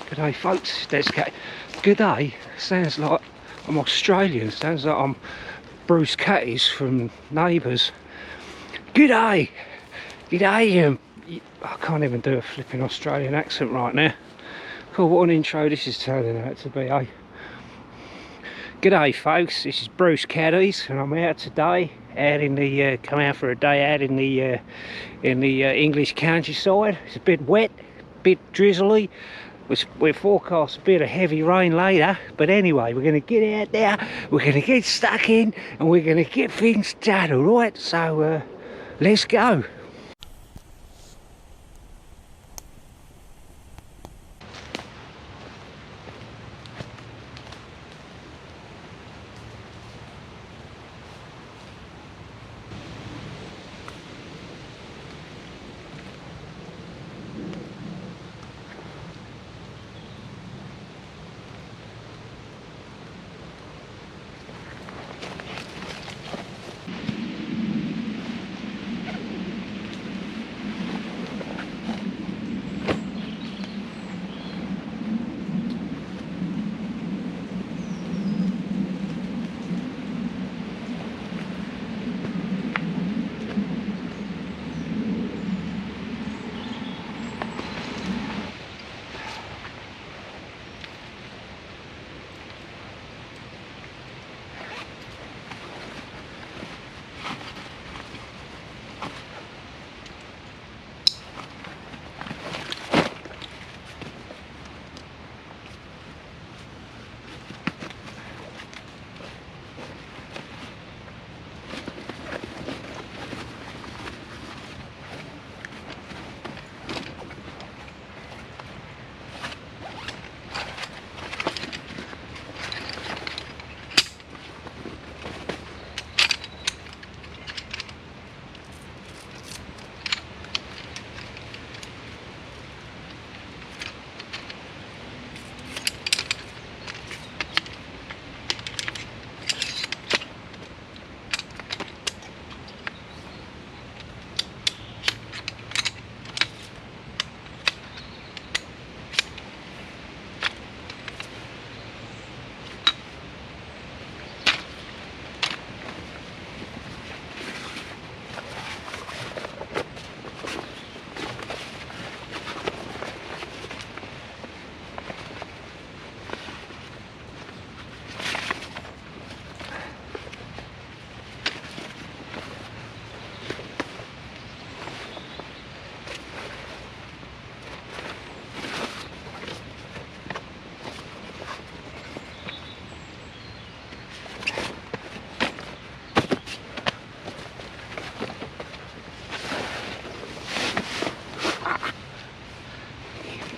G'day folks, Des Cat. G'day sounds like I'm Australian, sounds like I'm Bruce Catties from Neighbours. G'day! G'day! I can't even do a flipping Australian accent right now. Cool, what an intro this is turning out to be, eh? G'day folks, this is Bruce Catties and I'm out today, out in the, come out for a day out in the English countryside. It's a bit wet, a bit drizzly. We're forecast a bit of heavy rain later, but anyway, we're going to get out there, we're going to get stuck in, and we're going to get things done, alright? So, let's go.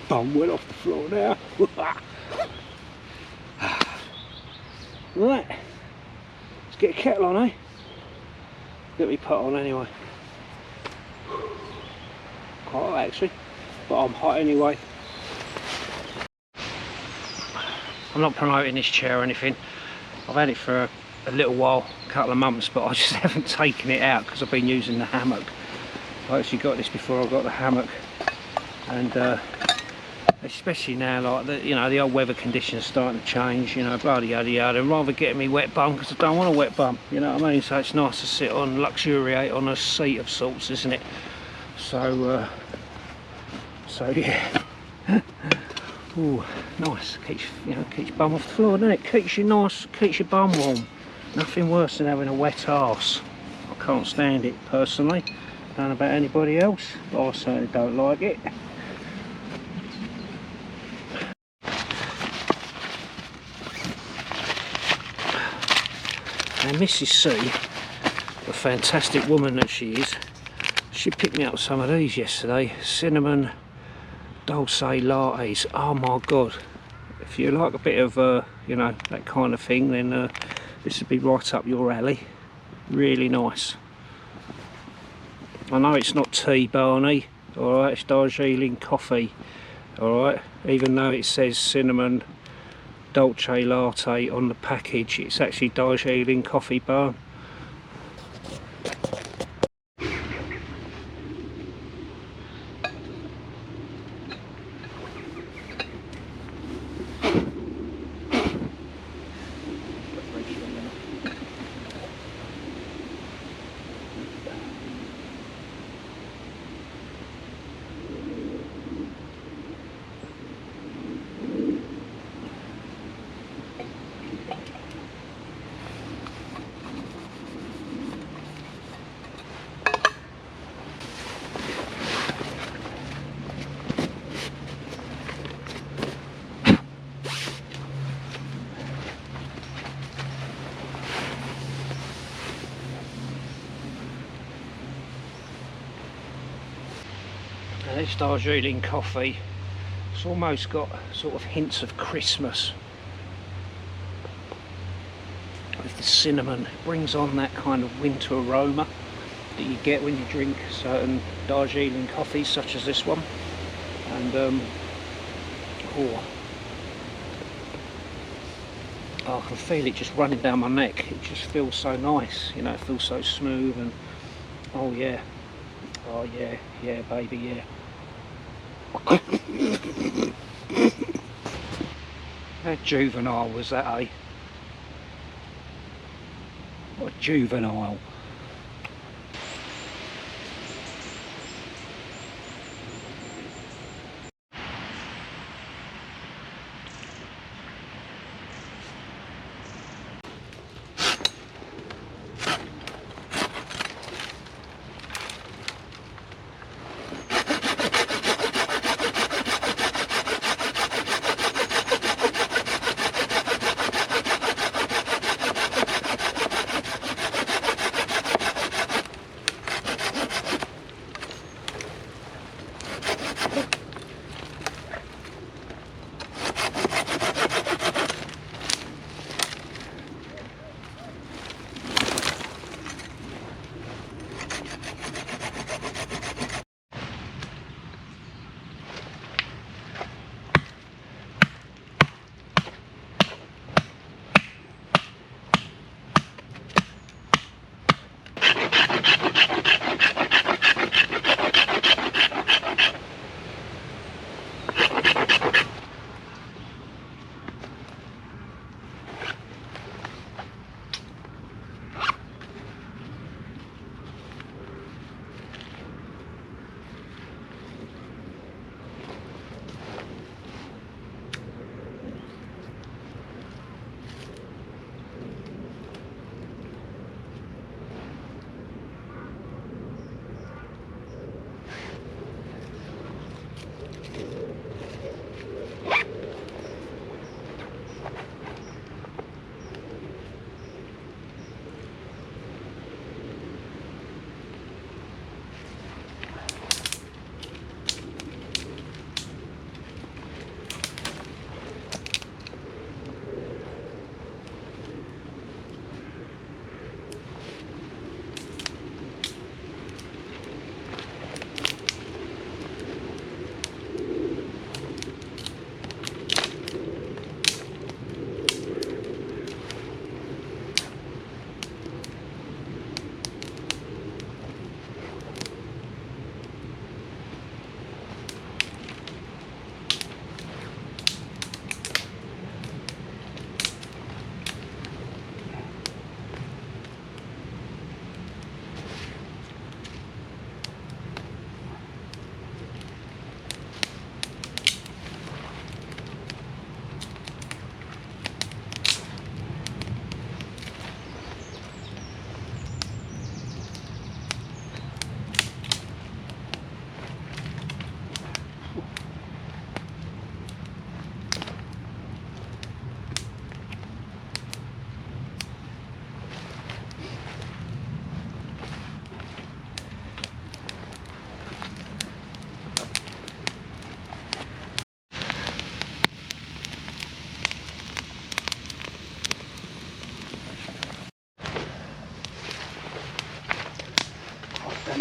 Bum went off the floor now. Right, let's get a kettle on, eh? Get me put on anyway. Quite hot actually, but I'm hot anyway. I'm not promoting this chair or anything. I've had it for a little while, a couple of months, but I just haven't taken it out because I've been using the hammock. I actually got this before I got the hammock, and especially now, like the old weather conditions starting to change, bloody yada yada, and rather getting me wet bum because I don't want a wet bum, you know what I mean? So it's nice to sit on, luxuriate on a seat of sorts, isn't it? So yeah. Ooh, nice. Keeps your bum off the floor, doesn't it? Keeps you nice, keeps your bum warm. Nothing worse than having a wet arse. I can't stand it personally. Don't know about anybody else, but I certainly don't like it. Now Mrs. C, the fantastic woman that she is, she picked me up some of these yesterday. Cinnamon dulce lattes. Oh my god, if you like a bit of that kind of thing, then this would be right up your alley. Really nice. I know it's not tea, Barney, alright, it's Darjeeling coffee, alright, even though it says cinnamon dulce latte on the package, it's actually Darjeeling coffee bar. this Darjeeling coffee. It's almost got sort of hints of Christmas with the cinnamon. It brings on that kind of winter aroma that you get when you drink certain Darjeeling coffees such as this one. And oh, I can feel it just running down my neck. It just feels so nice, you know, it feels so smooth. And oh yeah, yeah baby, yeah. How juvenile was that, eh? What juvenile.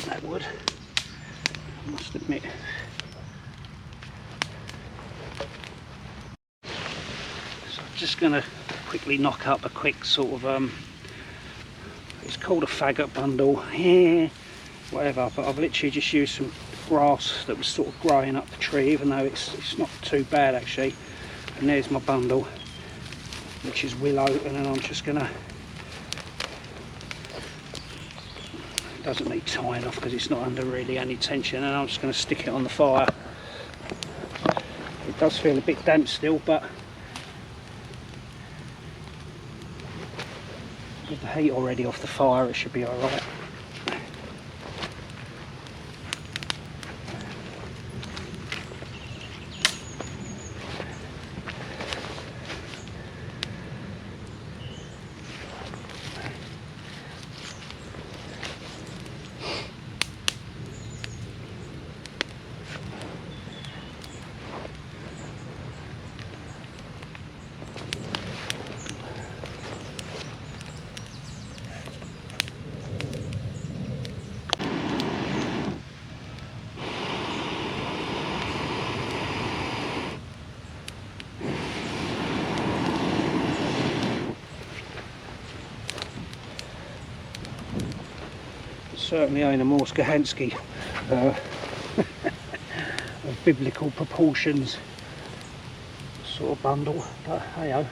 That would, I must admit. So I'm just going to quickly knock up a quick sort of it's called a faggot bundle, yeah, whatever, but I've literally just used some grass that was sort of growing up the tree, even though it's not too bad actually. And there's my bundle, which is willow, and then I'm just going to, doesn't need tying off because it's not under really any tension, and I'm just going to stick it on the fire. It does feel a bit damp still, but with the heat already off the fire it should be alright. certainly ain't a Morskahansky of biblical proportions sort of bundle, but hey-ho.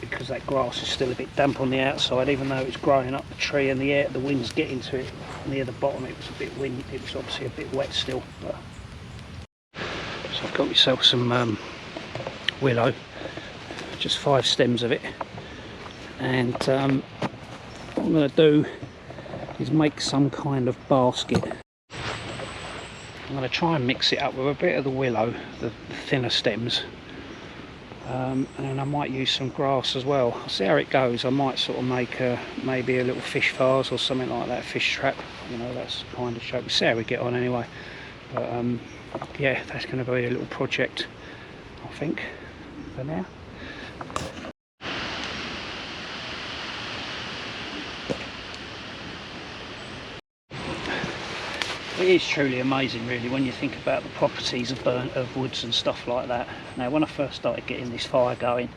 Because that grass is still a bit damp on the outside, even though it's growing up the tree and the wind's getting to it near the bottom. It was a bit windy, it was obviously a bit wet still. But... so I've got myself some willow, just 5 stems of it, and what I'm going to do is make some kind of basket. I'm going to try and mix it up with a bit of the willow, the thinner stems, and then I might use some grass as well. I'll see how it goes. I might sort of make maybe a little fish vase or something like that, fish trap, you know, that's kind of shape. We'll see how we get on anyway. But yeah, that's going to be a little project, I think, for now. It is truly amazing really when you think about the properties of woods and stuff like that. Now when I first started getting this fire going,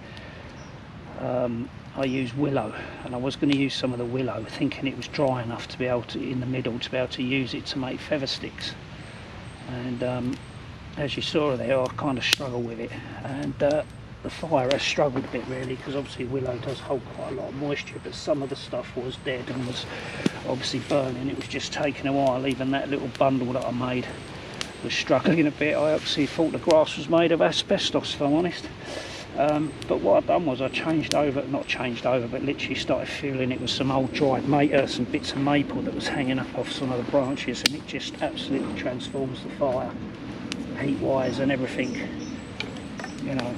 I used willow, and I was going to use some of the willow thinking it was dry enough to be able to, in the middle, to be able to use it to make feather sticks. And as you saw there, I kind of struggled with it, and the fire has struggled a bit really, because obviously willow does hold quite a lot of moisture, but some of the stuff was dead and was obviously burning. It was just taking a while. Even that little bundle that I made was struggling a bit. I obviously thought the grass was made of asbestos, if I'm honest. But what I've done was I not changed over, but literally started feeling it was some old dried some bits of maple that was hanging up off some of the branches, and it just absolutely transforms the fire, heat wise and everything, you know.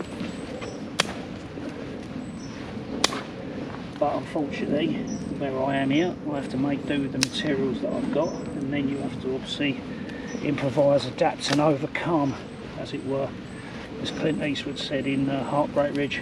But unfortunately, where I am here, I have to make do with the materials that I've got, and then you have to obviously improvise, adapt and overcome, as it were, as Clint Eastwood said in Heartbreak Ridge.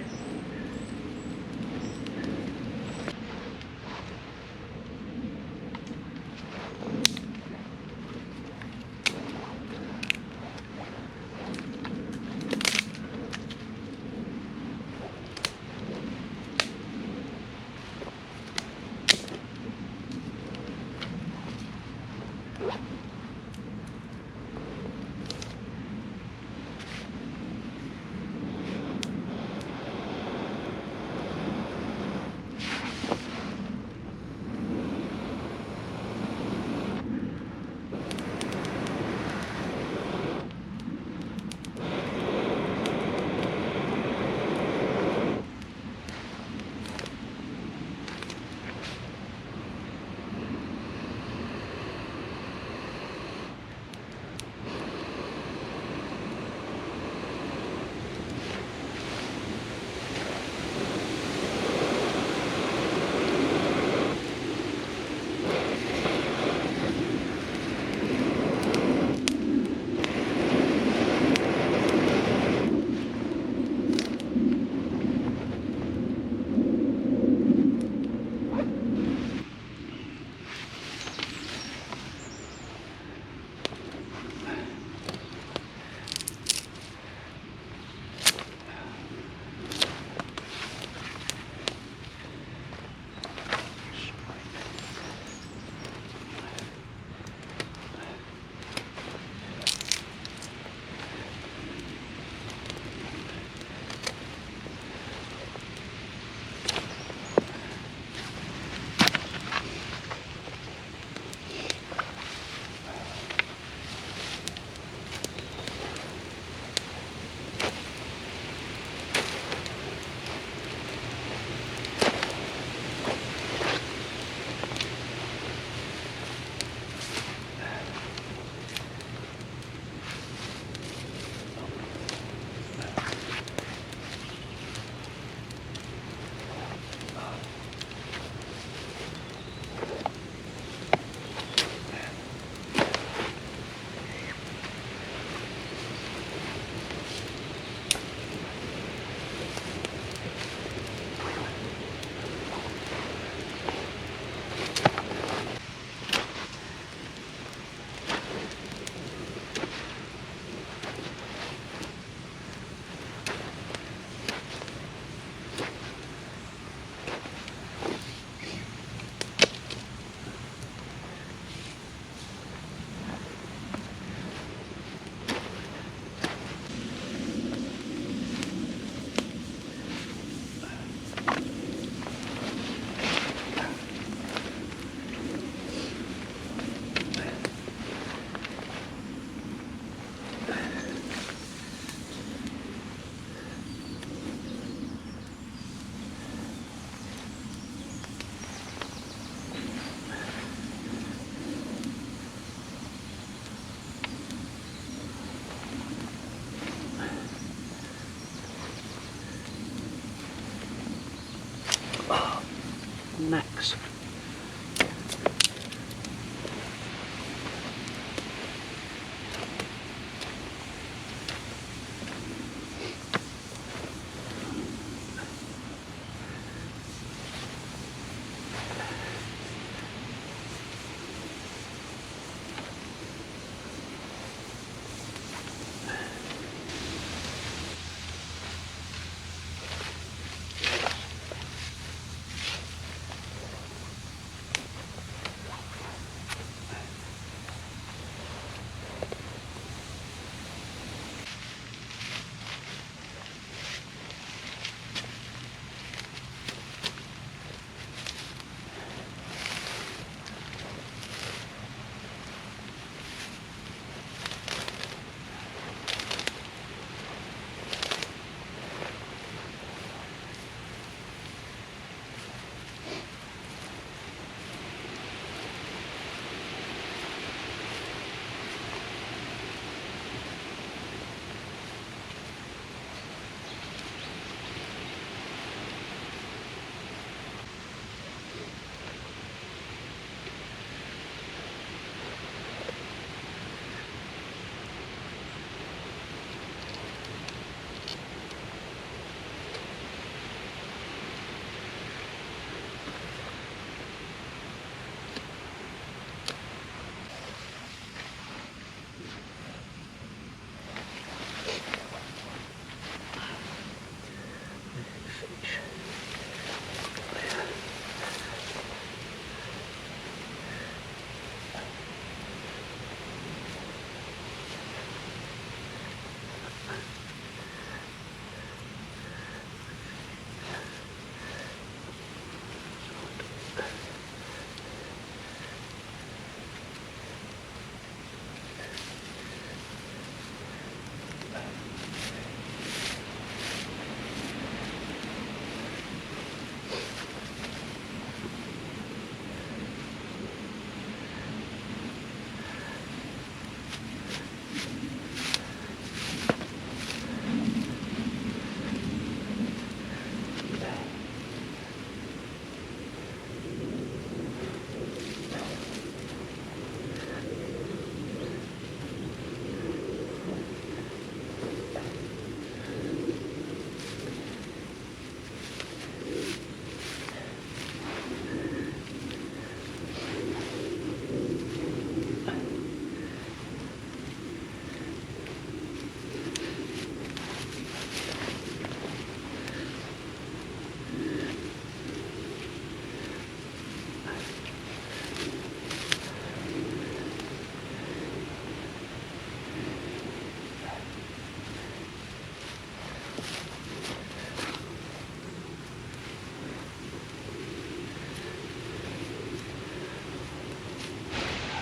knacks.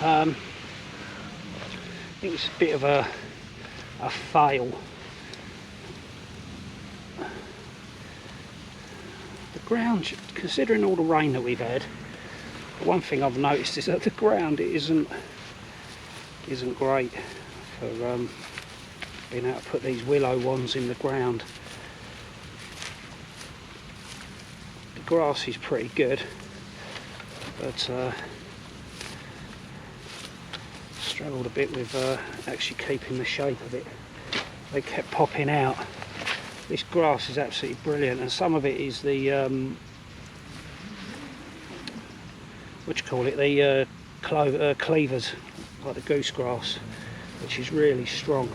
I think it's a bit of a fail. The ground, considering all the rain that we've had, the one thing I've noticed is that the ground isn't great for being able to put these willow wands in the ground. The grass is pretty good, but struggled a bit with actually keeping the shape of it. They kept popping out. This grass is absolutely brilliant, and some of it is the the cleavers, like the goose grass, which is really strong,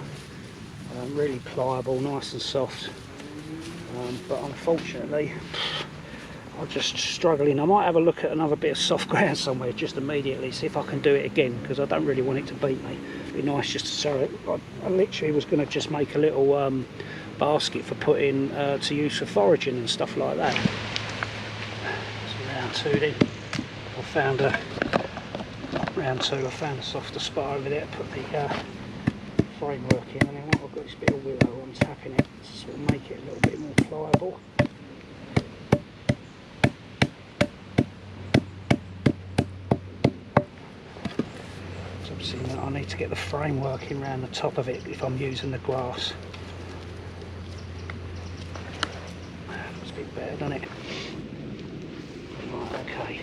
really pliable, nice and soft. But unfortunately, I'm just struggling. I might have a look at another bit of soft ground somewhere just immediately, see if I can do it again, because I don't really want it to beat me. It'd be nice just to sell it. I literally was going to just make a little basket for putting to use for foraging and stuff like that. So round two then, I found a softer spot over there to put the framework in, and then I've got this bit of willow, I'm tapping it to sort of make it a little bit more pliable. I need to get the framework in around the top of it if I'm using the grass. That's a bit better, doesn't it? Right, okay.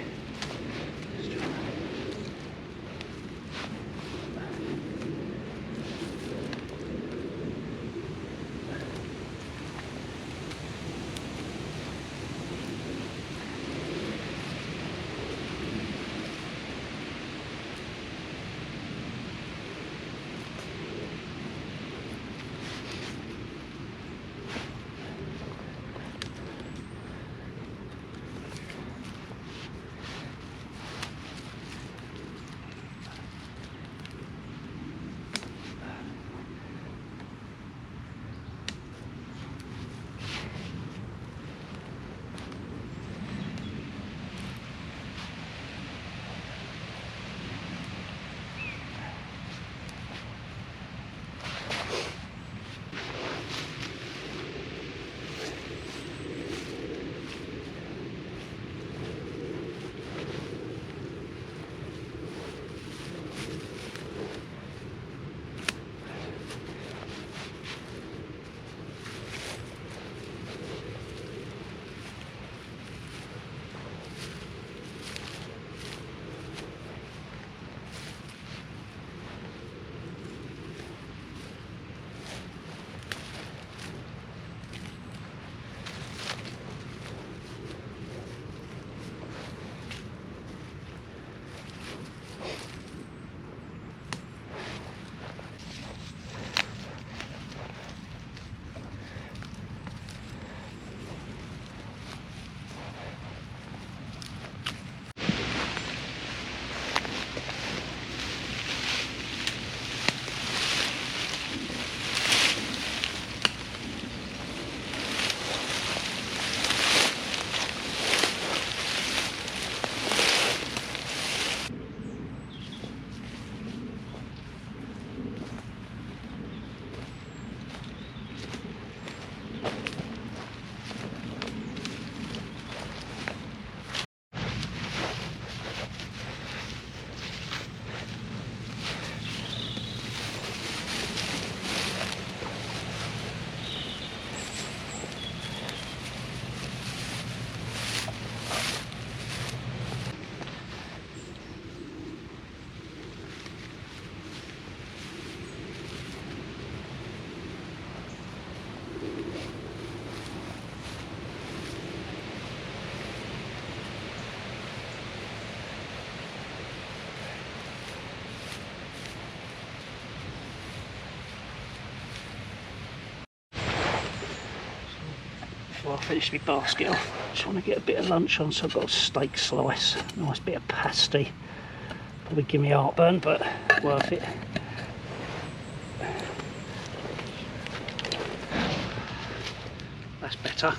Before I finish my basket off, just want to get a bit of lunch on, so I've got a steak slice, nice bit of pasty. Probably give me heartburn, but worth it. That's better.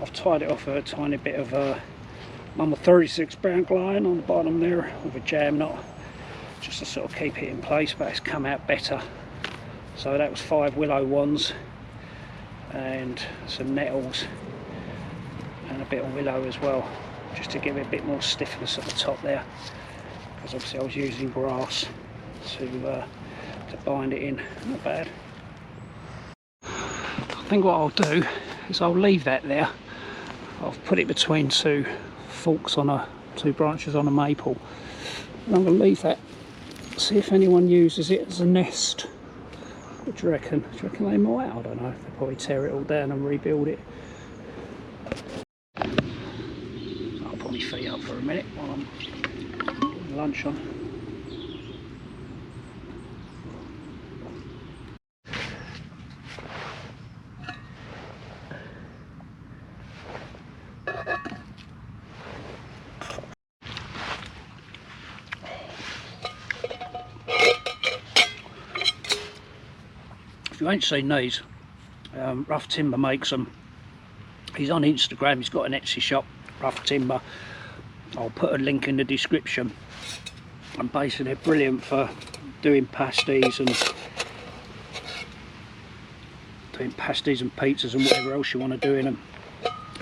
I've tied it off with a tiny bit of number 36 brown line on the bottom there with a jam knot, just to sort of keep it in place, but it's come out better. So that was 5 willow wands and some nettles and a bit of willow as well, just to give it a bit more stiffness at the top there, because obviously I was using grass to bind it in. Not bad. I think what I'll do is I'll leave that there. I've put it between two forks on two branches on a maple, and I'm going to leave that, see if anyone uses it as a nest. What do you reckon? Do you reckon they might? I don't know. They'll probably tear it all down and rebuild it. So I'll put my feet up for a minute while I'm getting lunch on. If you ain't seen these, Rough Timber makes them. He's on Instagram, he's got an Etsy shop, Rough Timber. I'll put a link in the description. And basically they're brilliant for doing pasties and pizzas and whatever else you want to do in them.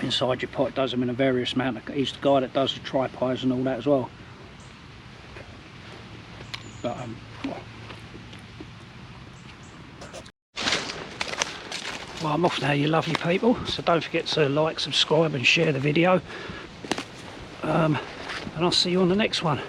Inside your pot, does them in a various amount. He's the guy that does the tri-pies and all that as well. But Well, I'm off now, you lovely people, so don't forget to like, subscribe and share the video, and I'll see you on the next one.